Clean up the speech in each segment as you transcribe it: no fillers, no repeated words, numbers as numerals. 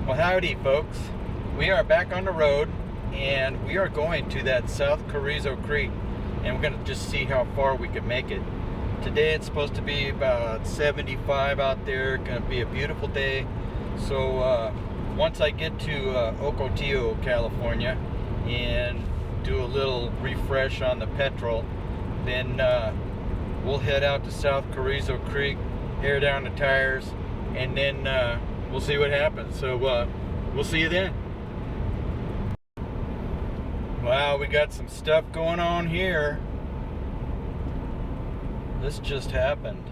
Well, howdy folks. We are back on the road and we are going to that South Carrizo Creek and we're going to just see how far we can make it. Today it's supposed to be about 75 out there, going to be a beautiful day. So once I get to Ocotillo, California and do a little refresh on the petrol, then we'll head out to South Carrizo Creek, air down the tires, and then we'll see what happens. So we'll see you then. Wow, we got some stuff going on here. This just happened.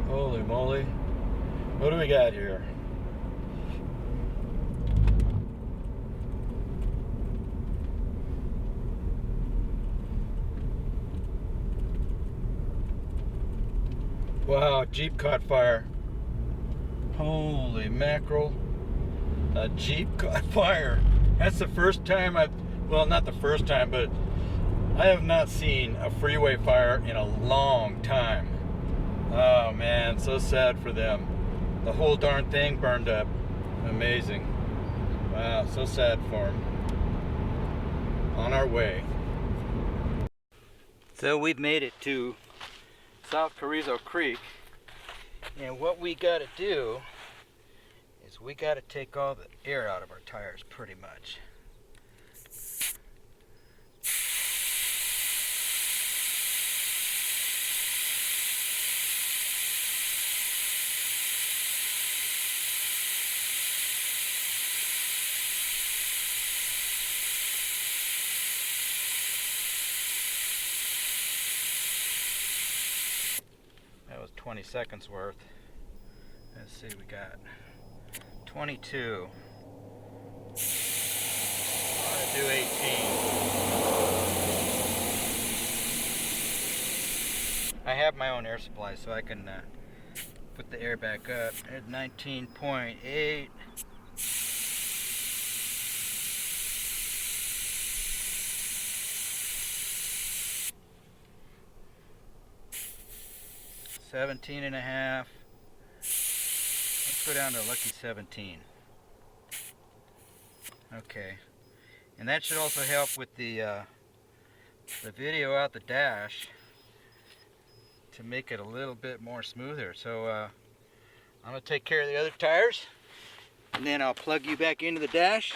Holy moly. What do we got here? Wow, Jeep caught fire. Holy mackerel. A Jeep caught fire. That's the first time well, not the first time, but I have not seen a freeway fire in a long time. Oh man, so sad for them. The whole darn thing burned up. Amazing. Wow, so sad for them. On our way. So we've made it to South Carrizo Creek, and what we got to do is we got to take all the air out of our tires pretty much. That was 20 seconds worth. Let's see, we got 22. I'm gonna do 18. I have my own air supply, so I can put the air back up at 19.8. $17 and a half. Let's go down to a lucky 17. Okay, and that should also help with the video out the dash to make it a little bit more smoother. So I'm gonna take care of the other tires, and then I'll plug you back into the dash,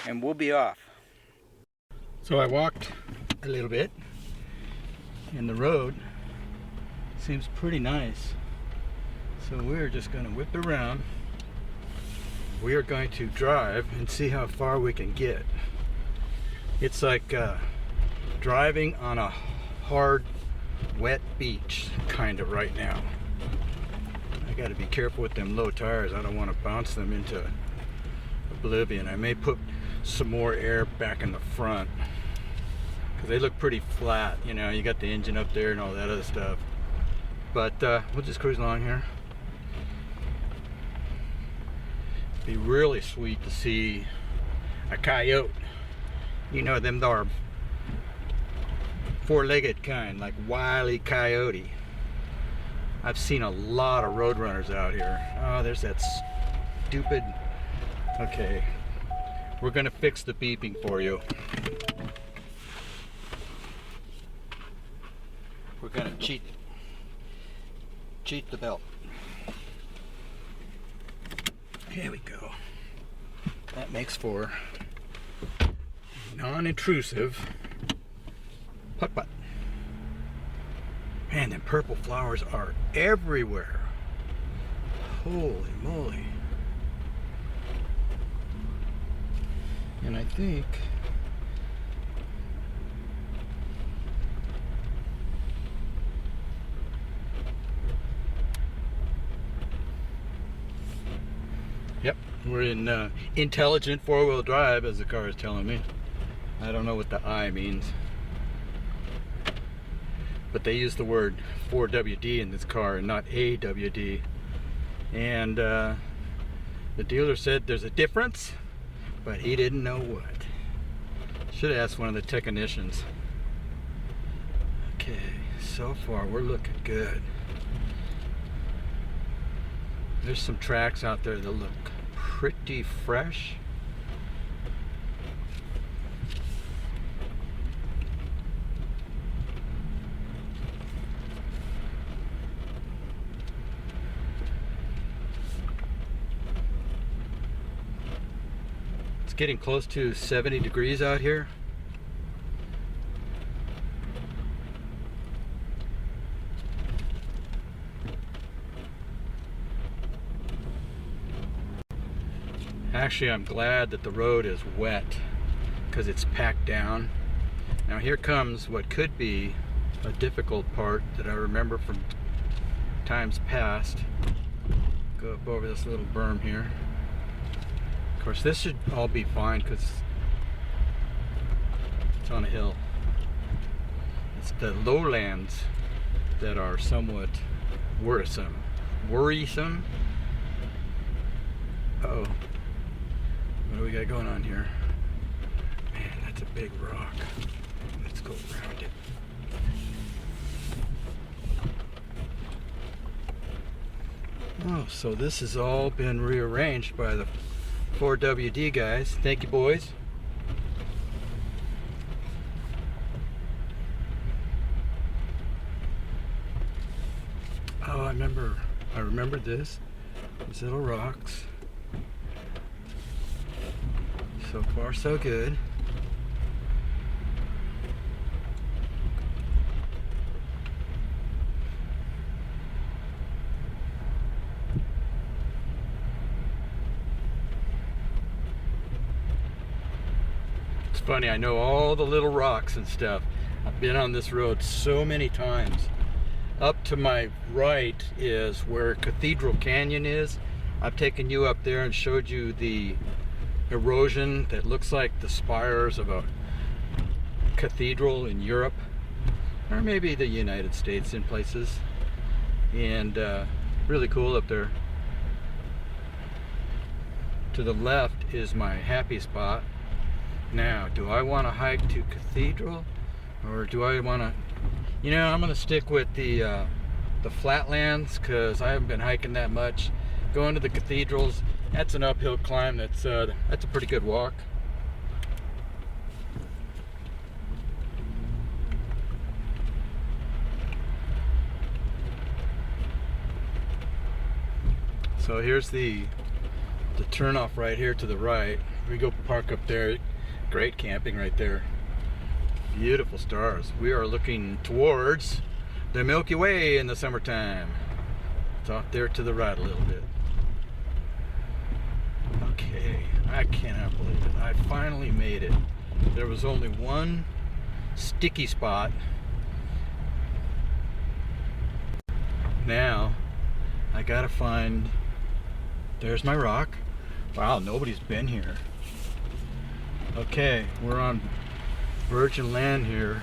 and we'll be off. So I walked a little bit, and the road seems pretty nice. So we're just going to whip around. We are going to drive and see how far we can get. It's like driving on a hard, wet beach kind of right now. I got to be careful with them low tires. I don't want to bounce them into oblivion. I may put some more air back in the front because they look pretty flat. You know, you got the engine up there and all that other stuff. But we'll just cruise along here. Be really sweet to see a coyote. You know, them are four-legged kind, like Wile E. Coyote. I've seen a lot of roadrunners out here. Oh, there's that stupid. Okay, we're gonna fix the beeping for you. We're gonna cheat the belt. Here we go. That makes for non-intrusive putt-putt. Man, them purple flowers are everywhere. Holy moly. And I think yep, we're in intelligent four-wheel drive, as the car is telling me. I don't know what the I means, but they use the word 4WD in this car and not AWD. And the dealer said there's a difference, but he didn't know what. Should have asked one of the technicians. Okay, so far we're looking good. There's some tracks out there that look pretty fresh. It's getting close to 70 degrees out here. Actually, I'm glad that the road is wet because it's packed down. Now here comes what could be a difficult part that I remember from times past. Go up over this little berm here. Of course, this should all be fine because it's on a hill. It's the lowlands that are somewhat worrisome. Uh-oh. What do we got going on here? Man, that's a big rock. Let's go around it. Oh, so this has all been rearranged by the 4WD guys. Thank you, boys. Oh, I remember this. These little rocks. So far, so good. It's funny, I know all the little rocks and stuff. I've been on this road so many times. Up to my right is where Cathedral Canyon is. I've taken you up there and showed you the erosion that looks like the spires of a cathedral in Europe, or maybe the United States in places, and really cool up there. To the left is my happy spot. Now, do I want to hike to Cathedral, or do I want to, you know, I'm going to stick with the flatlands because I haven't been hiking that much. Going to the cathedrals, that's an uphill climb. That's a pretty good walk. So here's the turnoff right here to the right. We go park up there. Great camping right there. Beautiful stars. We are looking towards the Milky Way in the summertime. It's off there to the right a little bit. Okay, I cannot believe it. I finally made it. There was only one sticky spot. Now, I gotta find, there's my rock. Wow, nobody's been here. Okay, we're on virgin land here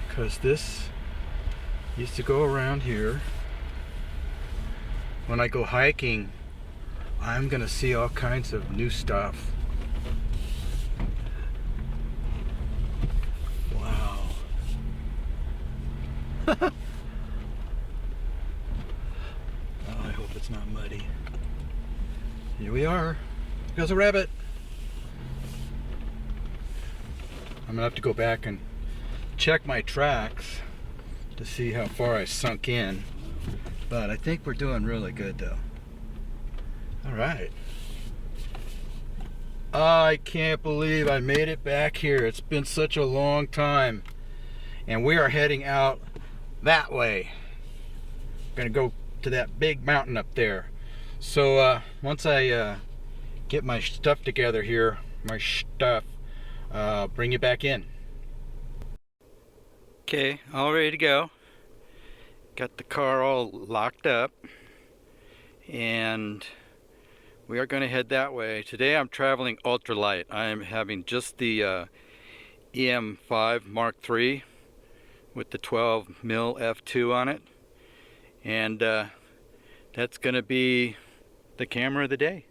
because this used to go around here. When I go hiking, I'm gonna see all kinds of new stuff. Wow. Oh, I hope it's not muddy. Here we are. There's a rabbit. I'm gonna have to go back and check my tracks to see how far I sunk in. But I think we're doing really good though. All right. I can't believe I made it back here. It's been such a long time. And we are heading out that way. Gonna go to that big mountain up there. So once I get my stuff together here, bring you back in. Okay, all ready to go. Got the car all locked up. And we are going to head that way. Today I'm traveling ultralight. I am having just the EM5 Mark III with the 12 mil f2 on it, and that's going to be the camera of the day.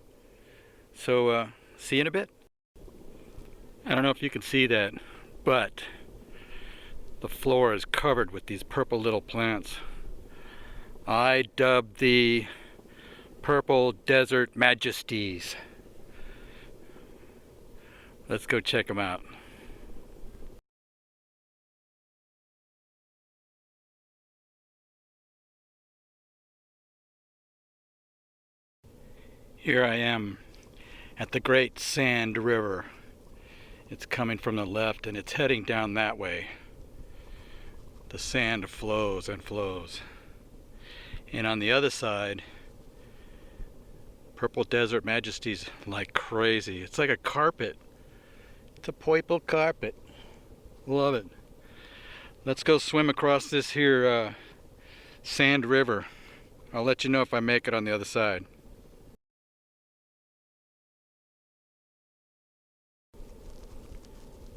So see you in a bit. I don't know if you can see that, but the floor is covered with these purple little plants. I dubbed the Purple Desert Majesties. Let's go check them out. Here I am at the Great Sand River. It's coming from the left and it's heading down that way. The sand flows and flows. And on the other side, Purple Desert Majesties like crazy. It's like a carpet. It's a purple carpet. Love it. Let's go swim across this here sand river. I'll let you know if I make it on the other side.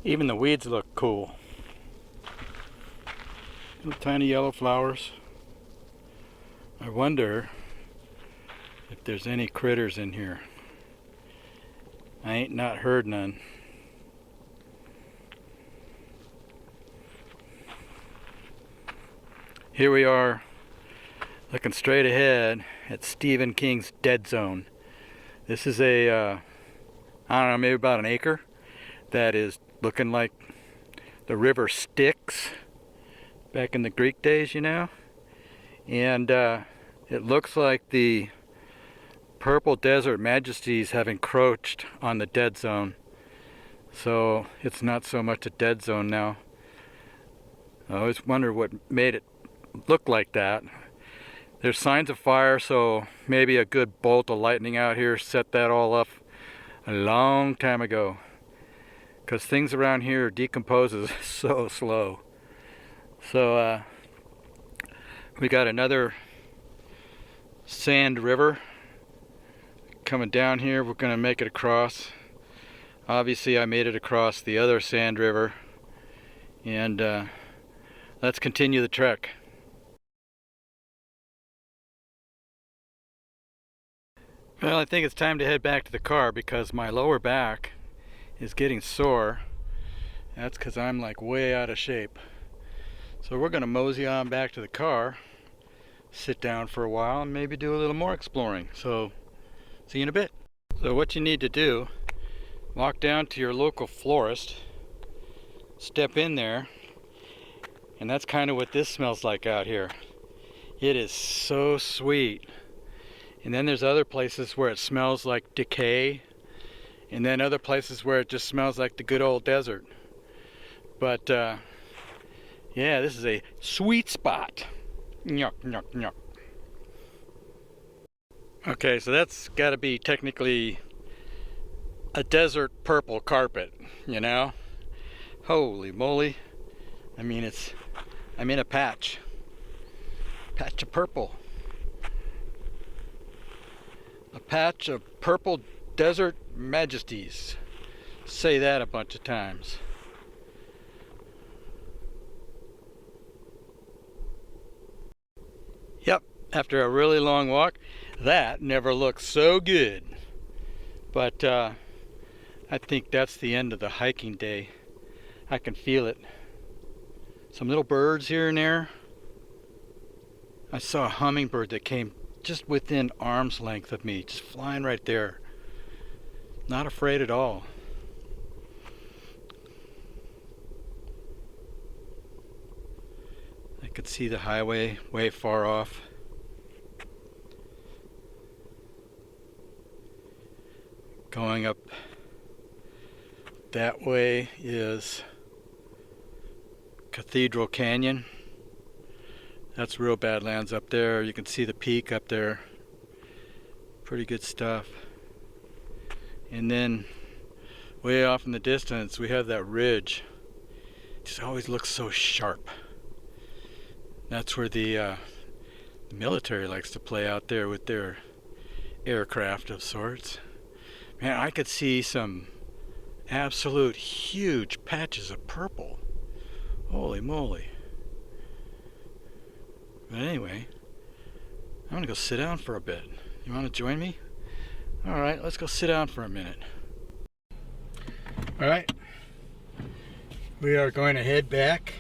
Even the weeds look cool. Little tiny yellow flowers. I wonder if there's any critters in here. I ain't not heard none. Here we are, looking straight ahead at Stephen King's Dead Zone. This is a, I don't know, maybe about an acre that is looking like the river Styx back in the Greek days, you know. And it looks like the Purple Desert Majesties have encroached on the dead zone. So it's not so much a dead zone now. I always wonder what made it look like that. There's signs of fire, so maybe a good bolt of lightning out here set that all up a long time ago. Because things around here decomposes so slow. So we got another sand river coming down here. We're going to make it across. Obviously I made it across the other sand river. And let's continue the trek. Well, I think it's time to head back to the car because my lower back is getting sore. That's because I'm like way out of shape. So we're going to mosey on back to the car, sit down for a while, and maybe do a little more exploring. So, see you in a bit. So what you need to do, walk down to your local florist, step in there, and that's kind of what this smells like out here. It is so sweet. And then there's other places where it smells like decay, and then other places where it just smells like the good old desert. But yeah, this is a sweet spot. Nyuk, nyuk, nyuk. Okay, so that's got to be technically a desert purple carpet, you know? Holy moly. I mean, I'm in a patch of purple. A patch of Purple Desert Majesties. Say that a bunch of times. Yep, after a really long walk, that never looked so good. But I think that's the end of the hiking day. I can feel it. Some little birds here and there. I saw a hummingbird that came just within arm's length of me, just flying right there. Not afraid at all. I could see the highway way far off. Going up that way is Cathedral Canyon. That's real Badlands up there. You can see the peak up there. Pretty good stuff. And then way off in the distance we have that ridge. It just always looks so sharp. That's where the military likes to play out there with their aircraft of sorts. Man, I could see some absolute huge patches of purple. Holy moly. But anyway, I'm gonna go sit down for a bit. You wanna join me? Alright, let's go sit down for a minute. Alright, we are going to head back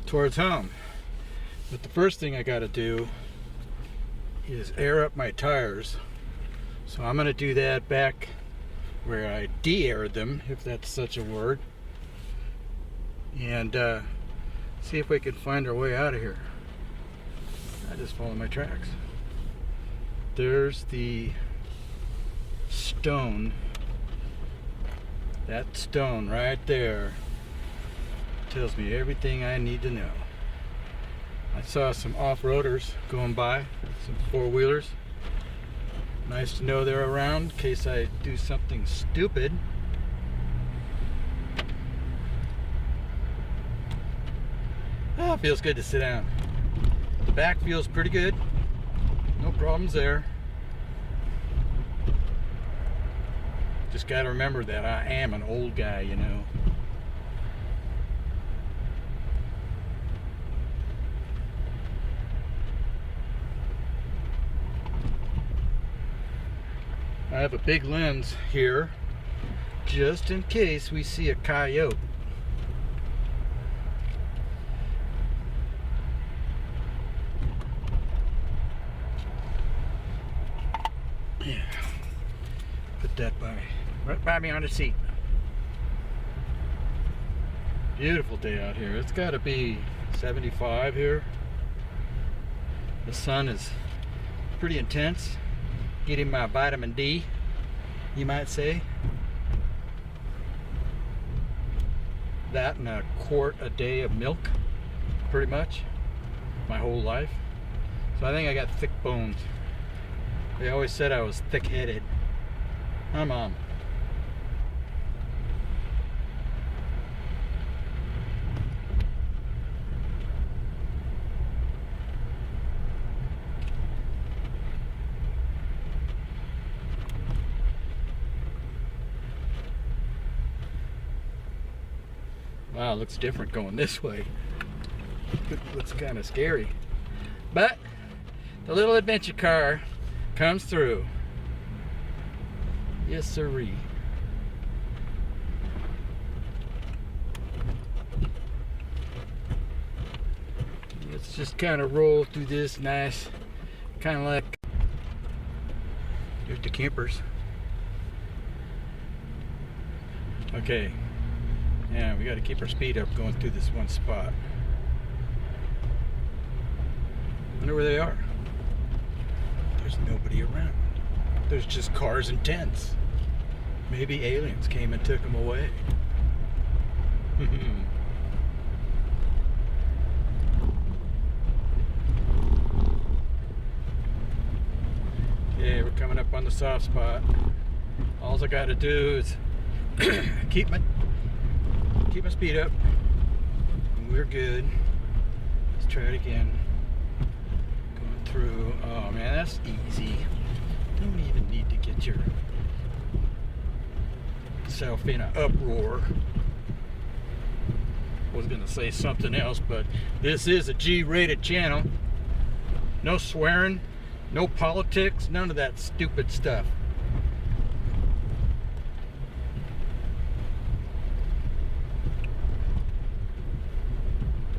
towards home. But the first thing I gotta do is air up my tires. So I'm going to do that back where I de-aired them, if that's such a word, and see if we can find our way out of here. I just follow my tracks. There's the stone. That stone right there tells me everything I need to know. I saw some off-roaders going by, some four-wheelers. Nice to know they're around in case I do something stupid. Oh, feels good to sit down. The back feels pretty good. No problems there. Just got to remember that I am an old guy, you know. I have a big lens here just in case we see a coyote. Yeah. Put that right by me on the seat. Beautiful day out here. It's got to be 75 here. The sun is pretty intense. Getting my vitamin D, you might say. That and a quart a day of milk, pretty much, my whole life. So I think I got thick bones. They always said I was thick-headed. Hi, Mom. Wow, it looks different going this way. It looks kind of scary. But the little adventure car comes through. Yes, sirree. Let's just kind of roll through this nice, kind of like, there's the campers. Okay. Yeah, we got to keep our speed up going through this one spot. Wonder where they are. There's nobody around. There's just cars and tents. Maybe aliens came and took them away. Okay, we're coming up on the soft spot. All I got to do is keep my speed up, and we're good. Let's try it again. Going through. Oh man, that's easy. Don't even need to get yourself in an uproar. Was gonna say something else, but this is a G-rated channel. No swearing, no politics, none of that stupid stuff.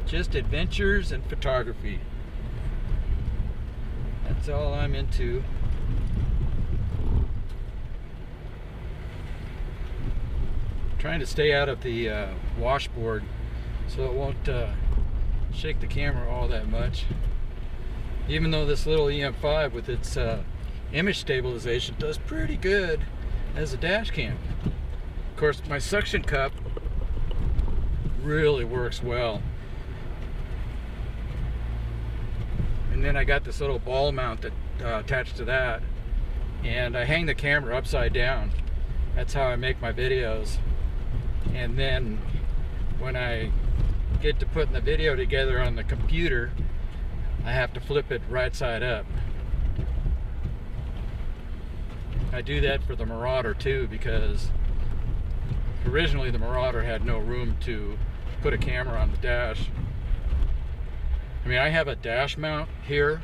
Just adventures and photography. That's all I'm into. Trying to stay out of the washboard so it won't shake the camera all that much. Even though this little EM5 with its image stabilization does pretty good as a dash cam. Of course, my suction cup really works well. And then I got this little ball mount that attached to that, and I hang the camera upside down. That's how I make my videos. And then when I get to putting the video together on the computer, I have to flip it right side up. I do that for the Marauder too, because originally the Marauder had no room to put a camera on the dash. I mean, I have a dash mount here.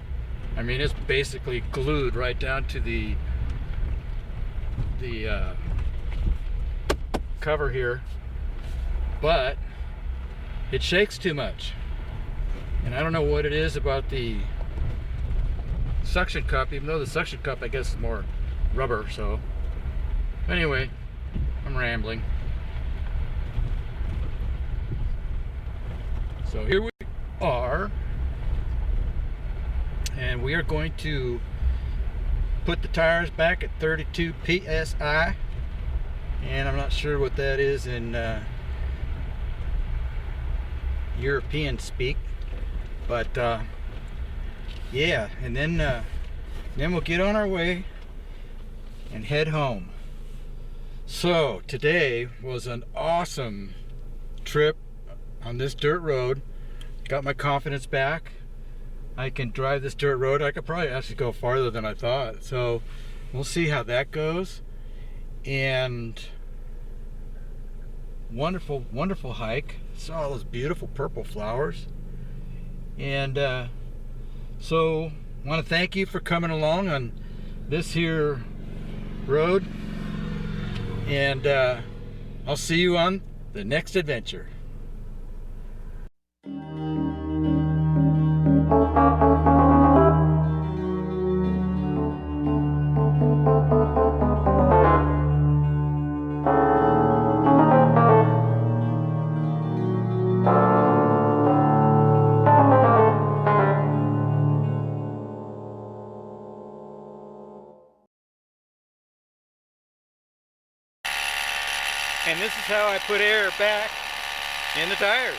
I mean, it's basically glued right down to the cover here, but it shakes too much. And I don't know what it is about the suction cup, even though the suction cup I guess is more rubber. So anyway, I'm rambling. So here we are, and we are going to put the tires back at 32 psi, and I'm not sure what that is in European speak, but yeah, and then we'll get on our way and head home. So today was an awesome trip on this dirt road. Got my confidence back. I can drive this dirt road. I could probably actually go farther than I thought. So we'll see how that goes. And wonderful, wonderful hike. Saw all those beautiful purple flowers. And so I want to thank you for coming along on this here road. And I'll see you on the next adventure. And this is how I put air back in the tires.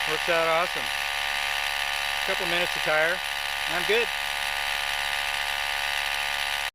Works out awesome. A couple minutes of tire, and I'm good.